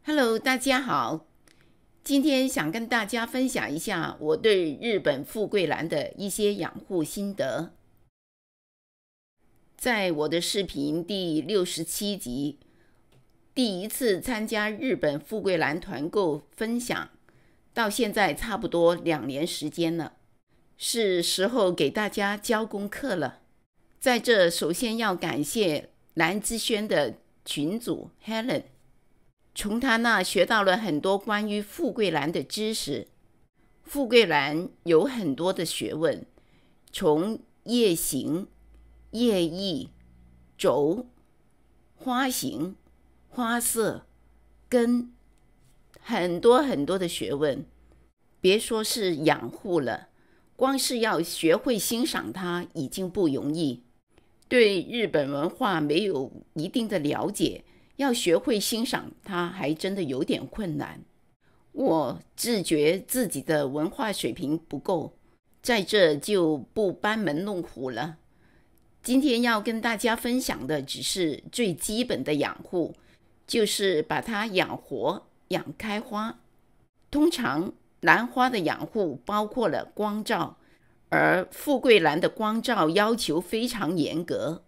Hello，大家好。今天想跟大家分享一下我对日本富贵兰的一些养护心得。在我的视频第67集，第一次参加日本富贵兰团购分享，到现在差不多2年时间了，是时候给大家交功课了。在这，首先要感谢兰之轩的群主 Helen。从他那学到了很多关于富贵兰的知识。富贵兰有很多的学问，从叶形、叶翼、轴、花形、花色、根，很多的学问。别说是养护了，光是要学会欣赏它已经不容易。对日本文化没有一定的了解，要学会欣赏它还真的有点困难。我自觉自己的文化水平不够，在这就不班门弄斧了。今天要跟大家分享的只是最基本的养护，就是把它养活、养开花。通常兰花的养护包括了光照，而富贵兰的光照要求非常严格，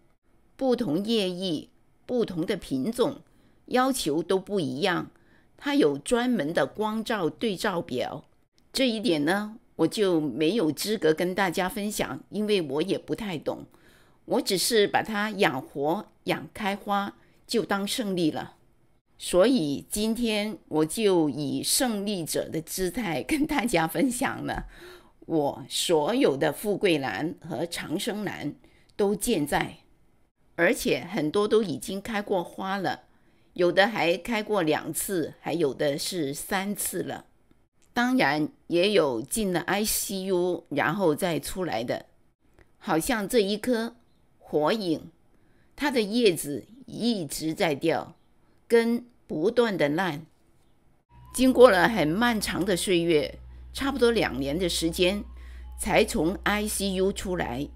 不同叶翼、不同的品种要求都不一样，它有专门的光照对照表。这一点呢，我就没有资格跟大家分享，因为我也不太懂。我只是把它养活、养开花，就当胜利了。所以今天我就以胜利者的姿态跟大家分享了我所有的富贵兰和长生兰都健在，而且很多都已经开过花了，有的还开过2次，还有的是3次了。当然也有进了 ICU 然后再出来的，好像这一颗火影，它的叶子一直在掉，根不断的烂，经过了很漫长的岁月，差不多2年的时间才从 ICU 出来。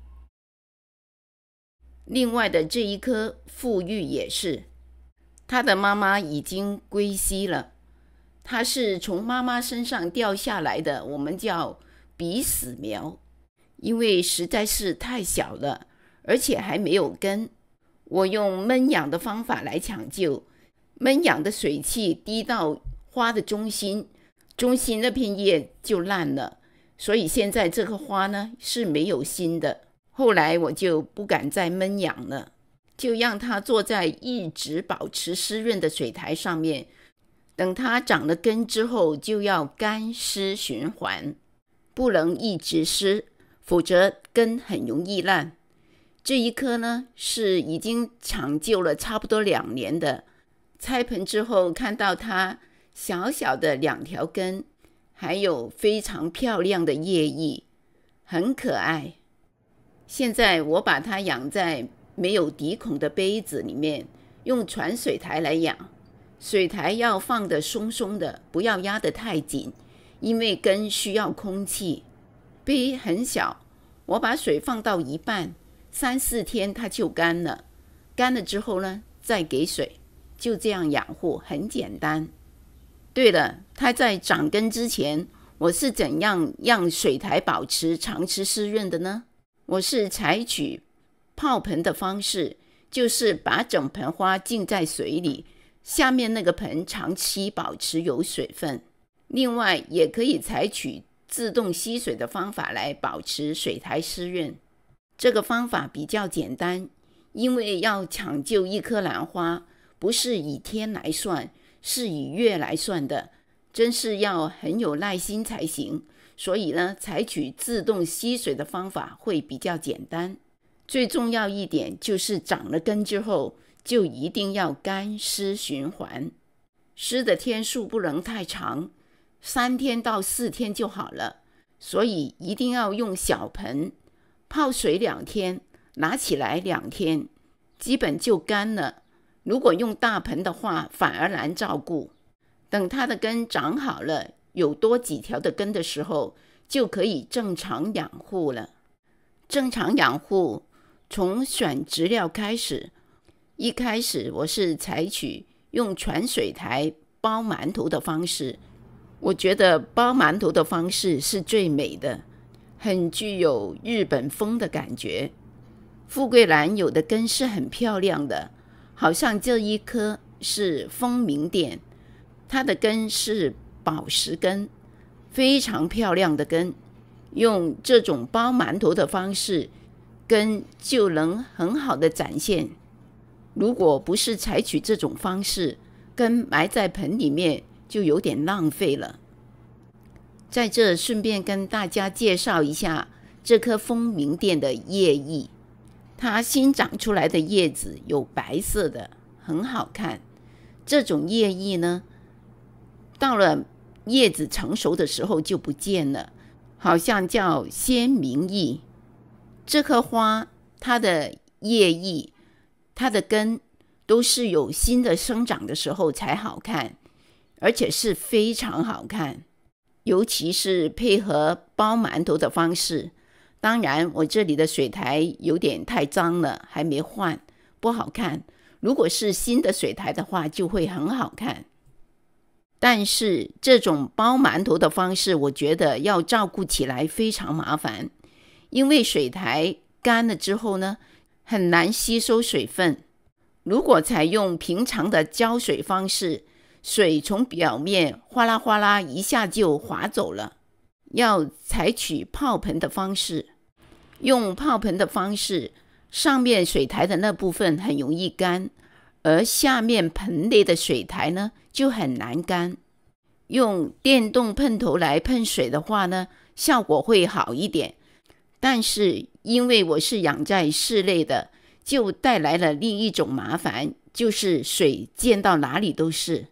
另外的这一颗富裕也是，他的妈妈已经归西了，他是从妈妈身上掉下来的，我们叫鼻死苗，因为实在是太小了，而且还没有根。我用闷养的方法来抢救，闷养的水汽滴到花的中心那片叶就烂了，所以现在这个花呢是没有心的。后来我就不敢再闷养了，就让它坐在一直保持湿润的水台上面，等它长了根之后就要干湿循环，不能一直湿，否则根很容易烂。这一棵呢是已经抢救了差不多2年的，拆盆之后看到它小小的2条根，还有非常漂亮的叶翼，很可爱。现在我把它养在没有底孔的杯子里面，用传水台来养。水台要放得松松的，不要压得太紧，因为根需要空气。杯很小，我把水放到一半，3、4天它就干了。干了之后呢，再给水，就这样养护，很简单。对了，它在长根之前，我是怎样让水台保持长期湿润的呢？我是采取泡盆的方式，就是把整盆花浸在水里，下面那个盆长期保持有水分。另外也可以采取自动吸水的方法来保持水台湿润。这个方法比较简单，因为要抢救一颗兰花，不是以天来算，是以月来算的，真是要很有耐心才行。所以呢，采取自动吸水的方法会比较简单。最重要一点就是长了根之后，就一定要干湿循环，湿的天数不能太长，3天到4天就好了。所以一定要用小盆，泡水2天，拿起来2天，基本就干了。如果用大盆的话，反而难照顾。等它的根长好了，有多几条的根的时候，就可以正常养护了。正常养护从选植料开始，一开始我是采取用传水台包馒头的方式。我觉得包馒头的方式是最美的，很具有日本风的感觉。富贵兰有的根是很漂亮的，好像这一颗是风鸣钿，它的根是宝石根，非常漂亮的根。用这种包馒头的方式，根就能很好的展现。如果不是采取这种方式，根埋在盆里面就有点浪费了。在这顺便跟大家介绍一下这棵风鸣钿的叶翼，它新长出来的叶子有白色的，很好看。这种叶翼呢，到了叶子成熟的时候就不见了，好像叫鲜明翼。这棵花它的叶翼、它的根都是有新的生长的时候才好看，而且是非常好看，尤其是配合包馒头的方式。当然我这里的水台有点太脏了，还没换，不好看。如果是新的水台的话就会很好看。但是这种包馒头的方式我觉得要照顾起来非常麻烦，因为水台干了之后呢，很难吸收水分。如果采用平常的浇水方式，水从表面哗啦哗啦一下就滑走了。要采取泡盆的方式，用泡盆的方式，上面水台的那部分很容易干，而下面盆内的水台呢就很难干。用电动喷头来喷水的话呢，效果会好一点，但是因为我是养在室内的，就带来了另一种麻烦，就是水溅到哪里都是。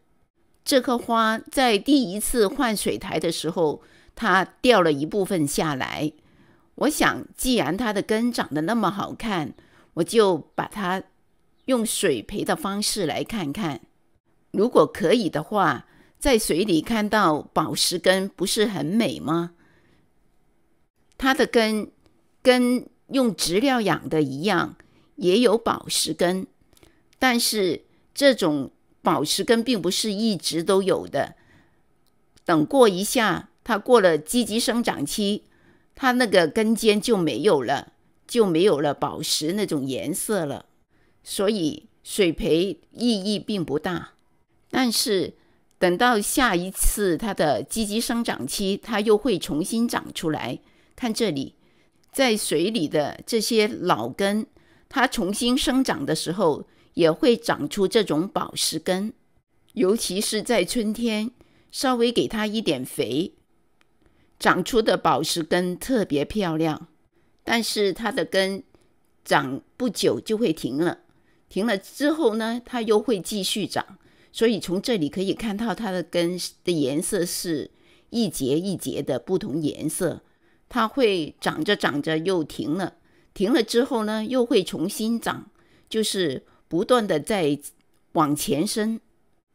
这棵花在第一次换水台的时候，它掉了一部分下来。我想既然它的根长得那么好看，我就把它用水培的方式来看看。如果可以的话，在水里看到宝石根不是很美吗？它的根跟用植料养的一样，也有宝石根，但是这种宝石根并不是一直都有的。等过一下，它过了积极生长期，它那个根尖就没有了，宝石那种颜色了。所以水培意义并不大。但是等到下一次它的积极生长期，它又会重新长出来。看这里，在水里的这些老根，它重新生长的时候也会长出这种宝石根，尤其是在春天，稍微给它一点肥，长出的宝石根特别漂亮。但是它的根长不久就会停了，停了之后呢，它又会继续长。所以从这里可以看到它的根的颜色是一节一节的不同颜色，它会长着长着又停了，停了之后呢又会重新长，就是不断的在往前伸。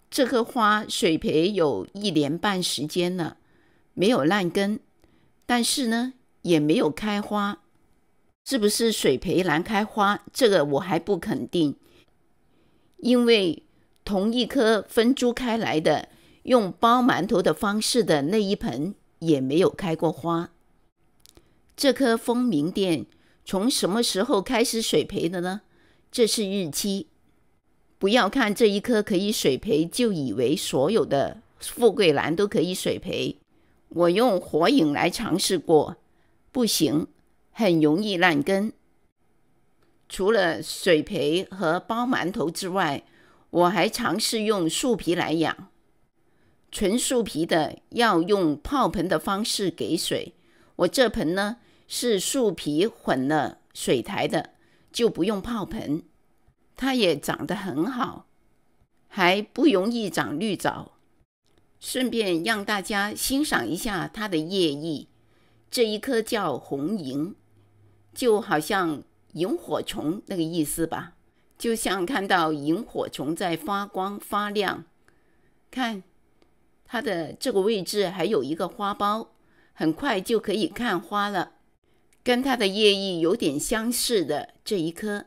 这棵花水培有1年半时间了，没有烂根，但是呢也没有开花。是不是水培难开花，这个我还不肯定，因为同一颗分株开来的用包馒头的方式的那一盆也没有开过花。这颗风鸣钿从什么时候开始水培的呢？这是日期。不要看这一颗可以水培就以为所有的富贵兰都可以水培。我用火影来尝试过，不行，很容易烂根。除了水培和包馒头之外，我还尝试用树皮来养。纯树皮的要用泡盆的方式给水，我这盆呢是树皮混了水台的，就不用泡盆。它也长得很好，还不容易长绿藻。顺便让大家欣赏一下它的叶翼，这一颗叫红萤，就好像萤火虫那个意思吧，就像看到萤火虫在发光发亮。看它的这个位置还有一个花苞，很快就可以看花了。跟它的叶翼有点相似的这一颗，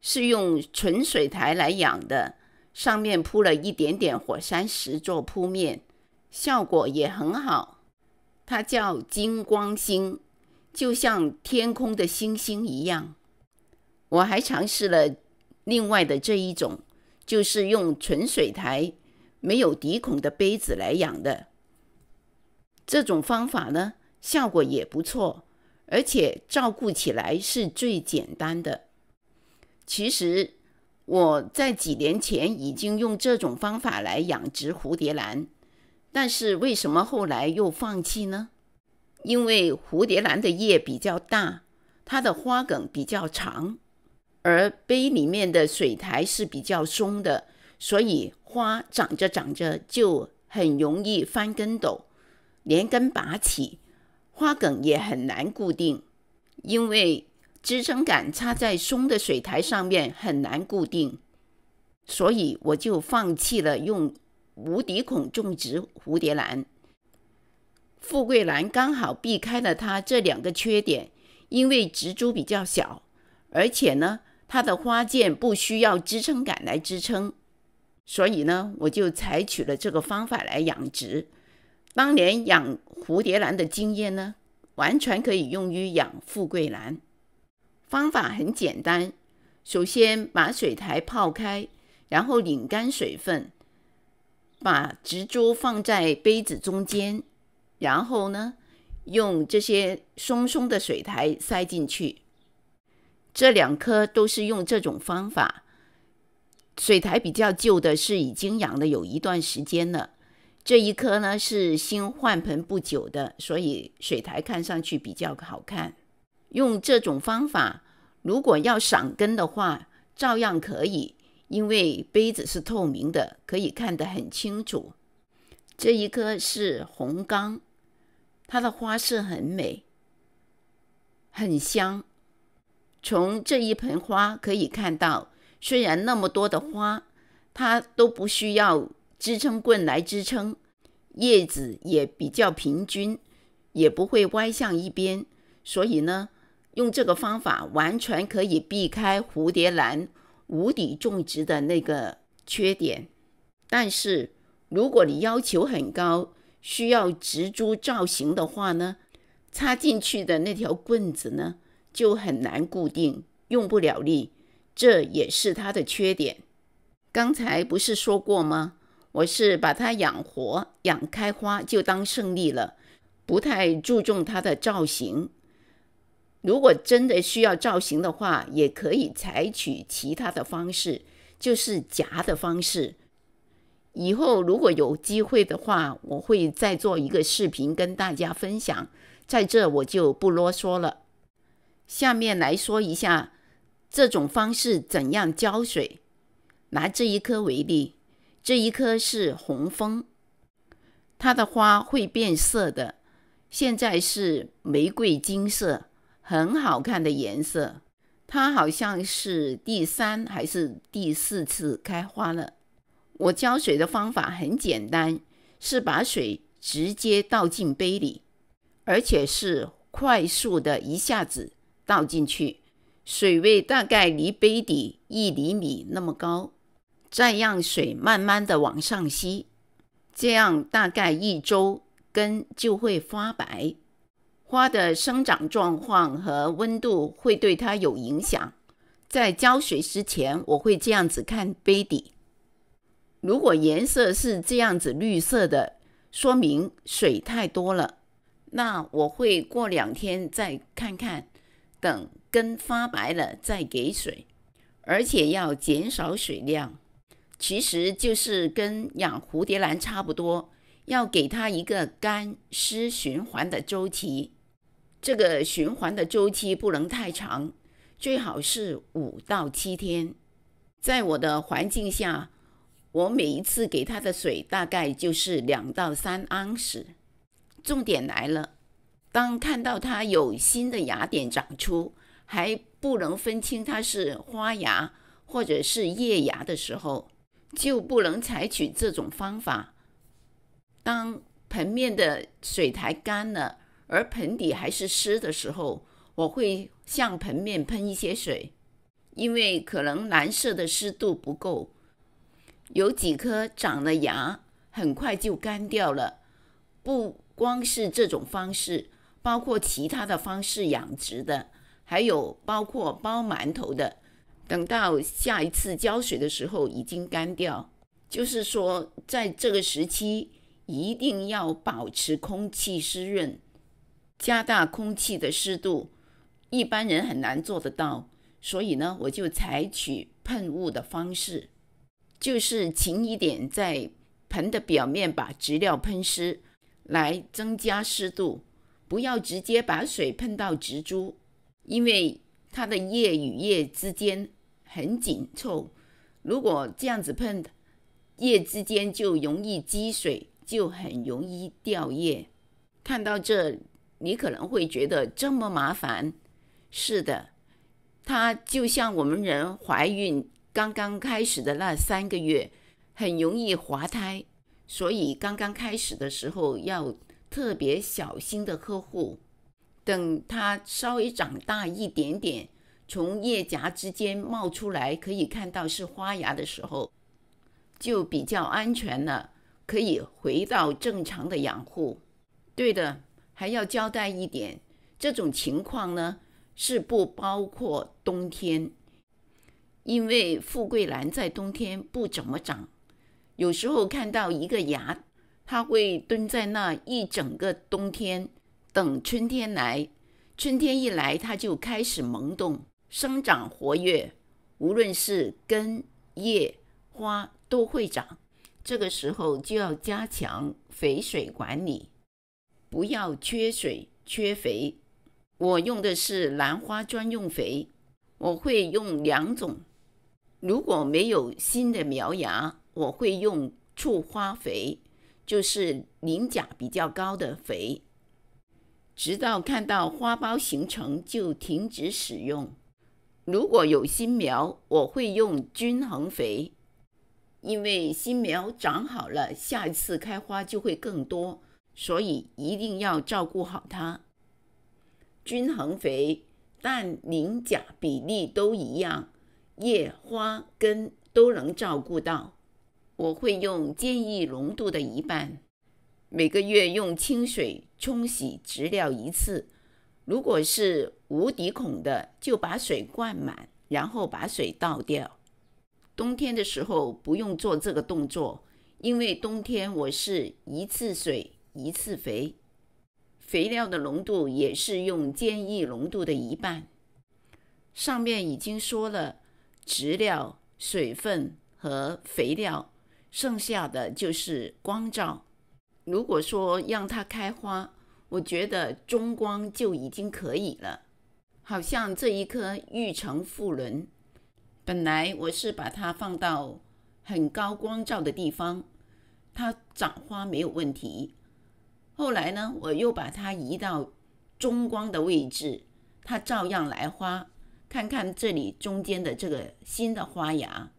是用纯水苔来养的，上面铺了一点点火山石做铺面，效果也很好。它叫金光星，就像天空的星星一样。我还尝试了另外的这一种，就是用纯水苔没有底孔的杯子来养的。这种方法呢，效果也不错，而且照顾起来是最简单的。其实我在几年前已经用这种方法来养殖蝴蝶兰，但是为什么后来又放弃呢？因为蝴蝶兰的叶比较大，它的花梗比较长，而杯里面的水苔是比较松的，所以花长着长着就很容易翻跟斗，连根拔起，花梗也很难固定，因为支撑杆插在松的水苔上面很难固定，所以我就放弃了用无底孔种植蝴蝶兰。富贵兰刚好避开了它这两个缺点，因为植株比较小，而且呢，它的花剑不需要支撑杆来支撑，所以呢，我就采取了这个方法来养殖。当年养蝴蝶兰的经验呢，完全可以用于养富贵兰。方法很简单，首先把水苔泡开，然后拧干水分，把植株放在杯子中间，然后呢，用这些松松的水苔塞进去。这两颗都是用这种方法。水苔比较旧的是已经养了有一段时间了，这一颗呢是新换盆不久的，所以水苔看上去比较好看。用这种方法，如果要赏根的话，照样可以，因为杯子是透明的，可以看得很清楚。这一颗是红冈，它的花色很美，很香。从这一盆花可以看到，虽然那么多的花，它都不需要支撑棍来支撑，叶子也比较平均，也不会歪向一边，所以呢，用这个方法完全可以避开蝴蝶兰无底种植的那个缺点。但是如果你要求很高，需要植株造型的话呢，插进去的那条棍子呢就很难固定，用不了力，这也是它的缺点。刚才不是说过吗？我是把它养活，养开花就当胜利了，不太注重它的造型。如果真的需要造型的话，也可以采取其他的方式，就是夹的方式。以后如果有机会的话，我会再做一个视频跟大家分享，在这我就不啰嗦了。下面来说一下这种方式怎样浇水。拿这一颗为例，这一颗是红枫，它的花会变色的，现在是玫瑰金色，很好看的颜色。它好像是第3还是第4次开花了。我浇水的方法很简单，是把水直接倒进杯里，而且是快速的一下子倒进去，水位大概离杯底1厘米那么高，再让水慢慢的往上吸，这样大概1周根就会发白。花的生长状况和温度会对它有影响，在浇水之前我会这样子看杯底，如果颜色是这样子绿色的，说明水太多了，那我会过2天再看看，等根发白了再给水，而且要减少水量。其实就是跟养蝴蝶兰差不多，要给它一个干湿循环的周期。这个循环的周期不能太长，最好是5到7天。在我的环境下，我每一次给它的水大概就是2到3盎司。重点来了，当看到它有新的芽点长出，还不能分清它是花芽或者是叶芽的时候，就不能采取这种方法。当盆面的水苔干了，而盆底还是湿的时候，我会向盆面喷一些水，因为可能蓝色的湿度不够，有几颗长了芽，很快就干掉了。不光是这种方式，包括其他的方式养殖的，还有包括包馒头的，等到下一次浇水的时候已经干掉。就是说，在这个时期一定要保持空气湿润，加大空气的湿度，一般人很难做得到。所以呢，我就采取喷雾的方式，就是勤一点在盆的表面把植料喷湿，来增加湿度。不要直接把水喷到植株，因为它的叶与叶之间很紧凑，如果这样子喷，叶之间就容易积水，就很容易掉叶。看到这，你可能会觉得这么麻烦。是的，它就像我们人怀孕刚刚开始的那3个月，很容易滑胎，所以刚刚开始的时候要特别小心的呵护。等它稍微长大一点点，从叶荚之间冒出来，可以看到是花芽的时候，就比较安全了，可以回到正常的养护。对的，还要交代一点，这种情况呢是不包括冬天，因为富贵兰在冬天不怎么长。有时候看到一个芽，它会蹲在那一整个冬天，等春天来。春天一来，它就开始萌动，生长活跃，无论是根、叶、花都会长。这个时候就要加强肥水管理，不要缺水缺肥。我用的是兰花专用肥，我会用2种。如果没有新的苗芽，我会用促花肥，就是磷钾比较高的肥，直到看到花苞形成就停止使用。如果有新苗，我会用均衡肥，因为新苗长好了，下一次开花就会更多，所以一定要照顾好它。均衡肥，但磷钾比例都一样，叶、花、根都能照顾到。我会用建议浓度的1半，每个月用清水冲洗植料1次。如果是无底孔的，就把水灌满，然后把水倒掉。冬天的时候不用做这个动作，因为冬天我是1次水1次肥，肥料的浓度也是用建议浓度的1半。上面已经说了植料、水分和肥料，剩下的就是光照。如果说让它开花，我觉得中光就已经可以了。好像这一颗玉成茯芩，本来我是把它放到很高光照的地方，它长花没有问题。后来呢，我又把它移到中光的位置，它照样来花。看看这里中间的这个新的花芽，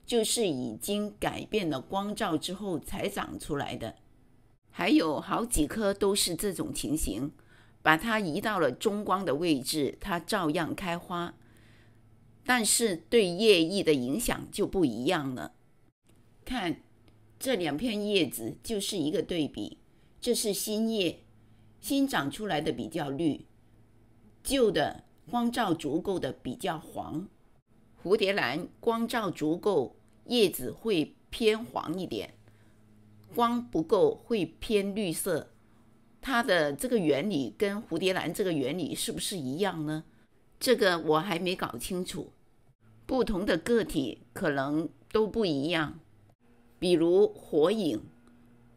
就是已经改变了光照之后才长出来的。还有好几颗都是这种情形，把它移到了中光的位置，它照样开花，但是对叶翼的影响就不一样了。看这2片叶子就是一个对比，这是新叶，新长出来的比较绿，旧的光照足够的比较黄。蝴蝶兰光照足够，叶子会偏黄一点，光不够会偏绿色。它的这个原理跟蝴蝶兰这个原理是不是一样呢？这个我还没搞清楚，不同的个体可能都不一样。比如火影，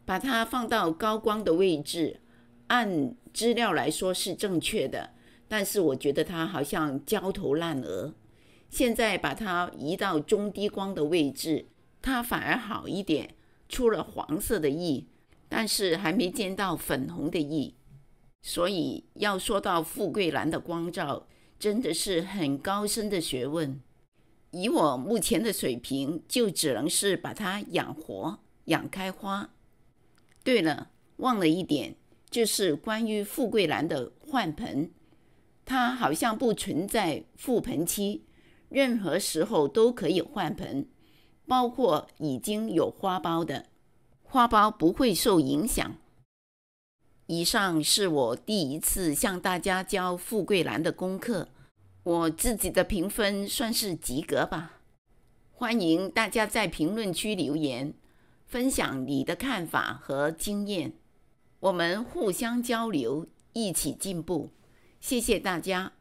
把它放到高光的位置，按资料来说是正确的，但是我觉得它好像焦头烂额。现在把它移到中低光的位置，它反而好一点，出了黄色的翼，但是还没见到粉红的翼。所以要说到富贵兰的光照，真的是很高深的学问。以我目前的水平，就只能是把它养活，养开花。对了，忘了一点，就是关于富贵兰的换盆，它好像不存在覆盆期，任何时候都可以换盆。包括已经有花苞的，花苞不会受影响。以上是我第一次向大家教富贵兰的功课，我自己的评分算是及格吧。欢迎大家在评论区留言，分享你的看法和经验，我们互相交流，一起进步。谢谢大家。